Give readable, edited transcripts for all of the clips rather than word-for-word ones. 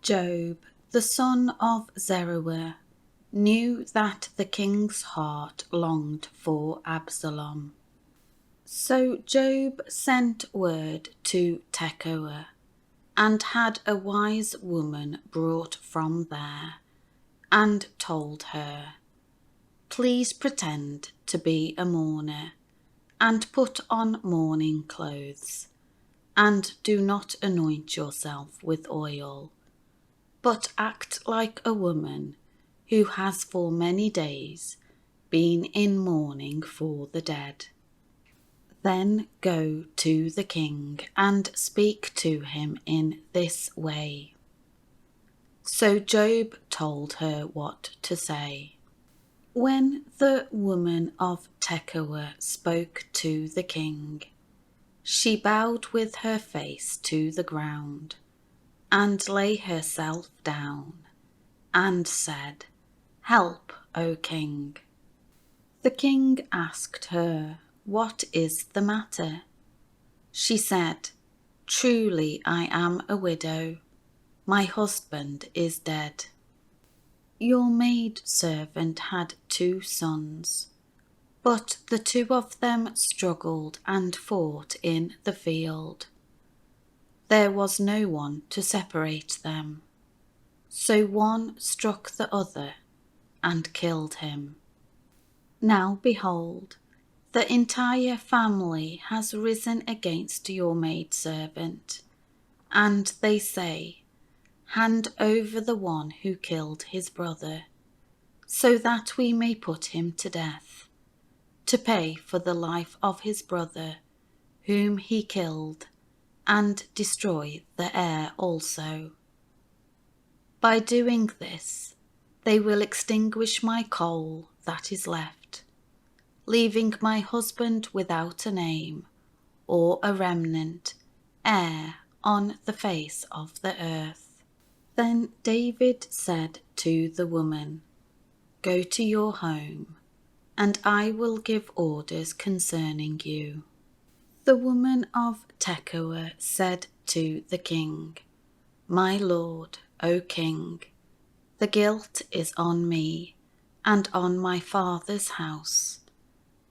Job, the son of Zeruiah, knew that the king's heart longed for Absalom. So Job sent word to Tekoa, and had a wise woman brought from there, and told her, "Please pretend to be a mourner, and put on mourning clothes, and do not anoint yourself with oil, but act like a woman who has for many days been in mourning for the dead. Then go to the king and speak to him in this way." So Job told her what to say. When the woman of Tekoa spoke to the king, she bowed with her face to the ground, and lay herself down, and said, "Help, O king." The king asked her, "What is the matter?" She said, "Truly I am a widow. My husband is dead. Your maidservant had 2 sons, but the 2 of them struggled and fought in the field. There was no one to separate them. So one struck the other and killed him. Now behold, the entire family has risen against your maidservant, and they say, 'Hand over the one who killed his brother, so that we may put him to death, to pay for the life of his brother, whom he killed, and destroy the heir also.' By doing this, they will extinguish my coal that is left, leaving my husband without a name or a remnant, heir on the face of the earth." Then David said to the woman, "Go to your home, and I will give orders concerning you." The woman of Tekoa said to the king, "My lord, O king, the guilt is on me and on my father's house,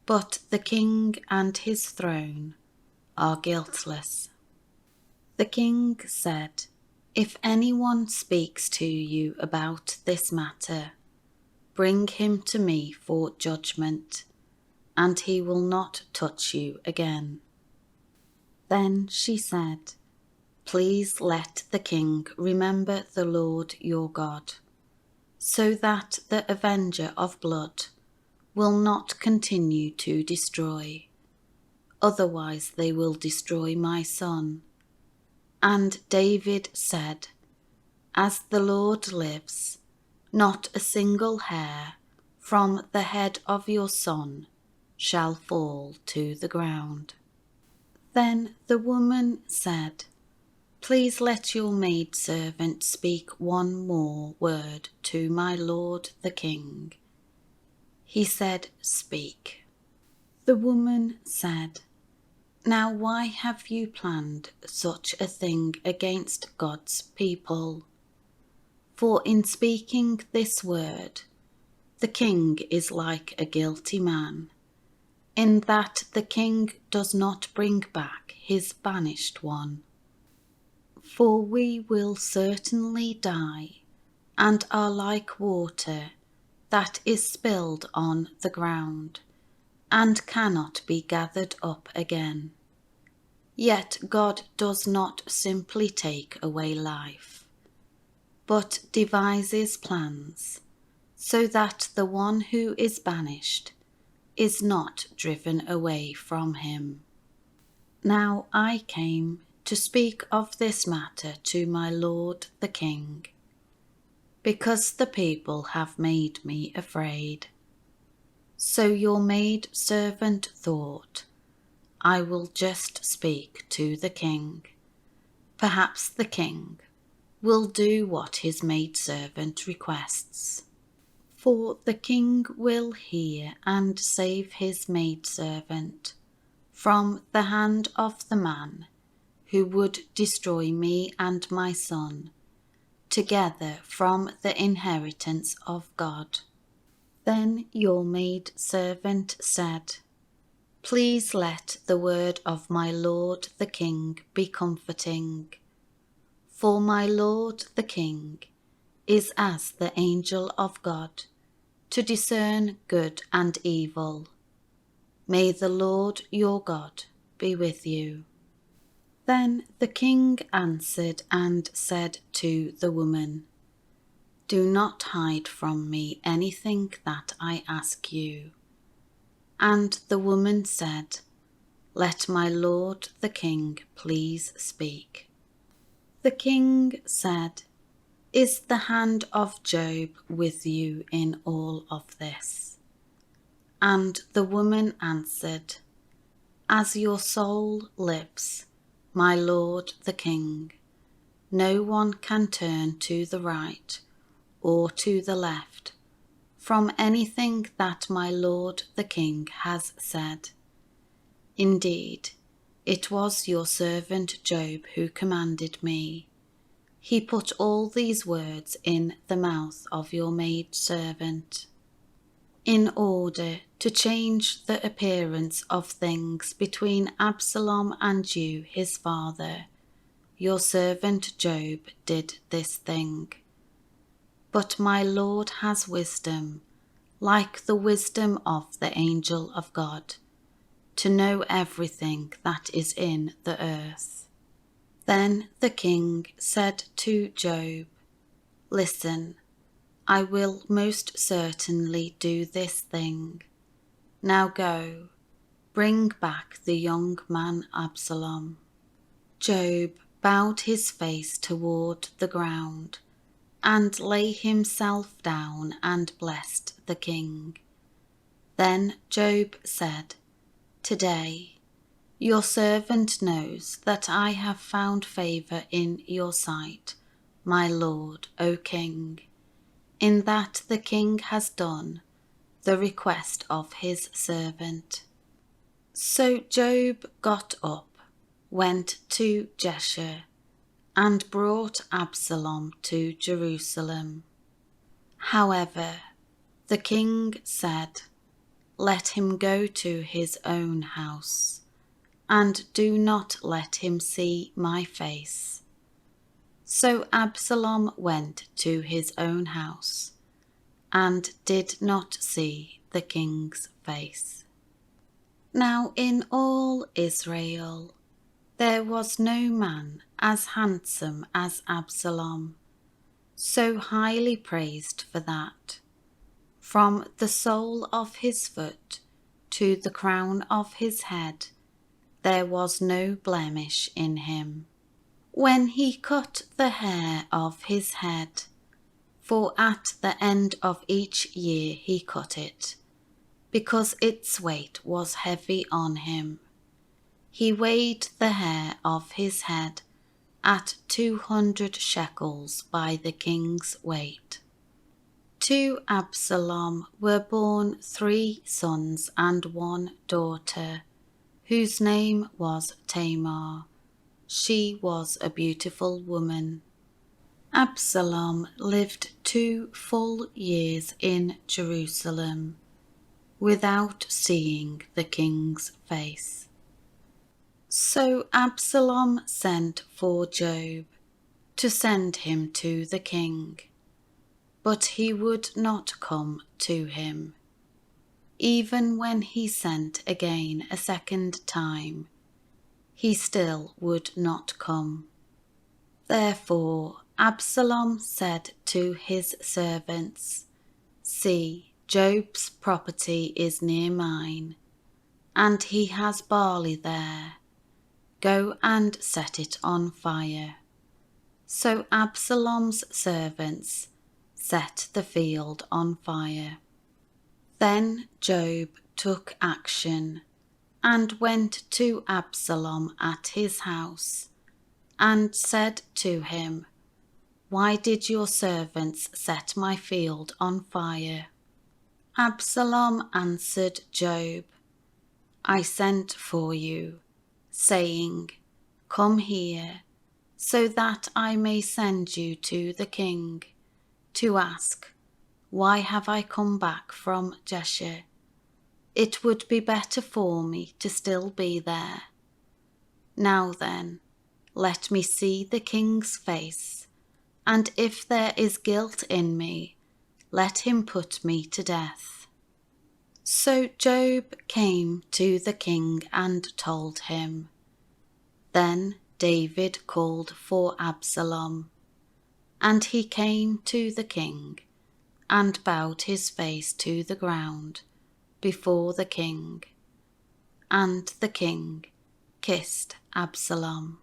but the king and his throne are guiltless." The king said, "If anyone speaks to you about this matter, bring him to me for judgment, and he will not touch you again." Then she said, "Please let the king remember the Lord your God, so that the avenger of blood will not continue to destroy. Otherwise they will destroy my son." And David said, "As the Lord lives, not a single hair from the head of your son shall fall to the ground." Then the woman said, "Please let your maidservant speak one more word to my lord the king." He said, "Speak." The woman said, "Now why have you planned such a thing against God's people? For in speaking this word, the king is like a guilty man, in that the king does not bring back his banished one. For we will certainly die, and are like water that is spilled on the ground, and cannot be gathered up again. Yet God does not simply take away life, but devises plans, so that the one who is banished is not driven away from him. Now I came to speak of this matter to my lord the king, because the people have made me afraid. So your maidservant thought, I will just speak to the king. Perhaps the king will do what his maidservant requests. For the king will hear and save his maidservant from the hand of the man who would destroy me and my son, together from the inheritance of God. Then your maidservant said, Please let the word of my lord the king be comforting. For my lord the king is as the angel of God, to discern good and evil. May the Lord your God be with you. Then the king answered and said to the woman, Do not hide from me anything that I ask you. And the woman said, Let my lord the king please speak. The king said, Is the hand of Job with you in all of this? And the woman answered, As your soul lives, my lord the king, no one can turn to the right or to the left from anything that my lord the king has said. Indeed, it was your servant Job who commanded me. He put all these words in the mouth of your maidservant, in order to change the appearance of things between Absalom and you his father. Your servant Job did this thing. But my Lord has wisdom, like the wisdom of the angel of God, to know everything that is in the earth. Then the king said to Job, Listen, I will most certainly do this thing. Now go, bring back the young man Absalom. Job bowed his face toward the ground and lay himself down and blessed the king. Then Job said, Today your servant knows that I have found favour in your sight, my lord, O king, in that the king has done the request of his servant. So Job got up, went to Jeshurun, and brought Absalom to Jerusalem. However, the king said, Let him go to his own house, and do not let him see my face. So Absalom went to his own house, and did not see the king's face. Now in all Israel there was no man as handsome as Absalom, so highly praised for that. From the sole of his foot to the crown of his head, there was no blemish in him. When he cut the hair of his head, for at the end of each year he cut it, because its weight was heavy on him, he weighed the hair of his head at 200 shekels by the king's weight. To Absalom were born 3 sons and 1 daughter, whose name was Tamar. She was a beautiful woman. Absalom lived 2 full years in Jerusalem, without seeing the king's face. So Absalom sent for Job, to send him to the king, but he would not come to him. Even when he sent again a second time, he still would not come. Therefore Absalom said to his servants, See, Job's property is near mine, and he has barley there. Go and set it on fire. So Absalom's servants set the field on fire. Then Job took action and went to Absalom at his house and said to him, Why did your servants set my field on fire? Absalom answered Job, I sent for you, saying, Come here, so that I may send you to the king, to ask, why have I come back from Jeshurun? It would be better for me to still be there. Now then, let me see the king's face, and if there is guilt in me, let him put me to death. So Job came to the king and told him. Then David called for Absalom, and he came to the king and bowed his face to the ground before the king, and the king kissed Absalom.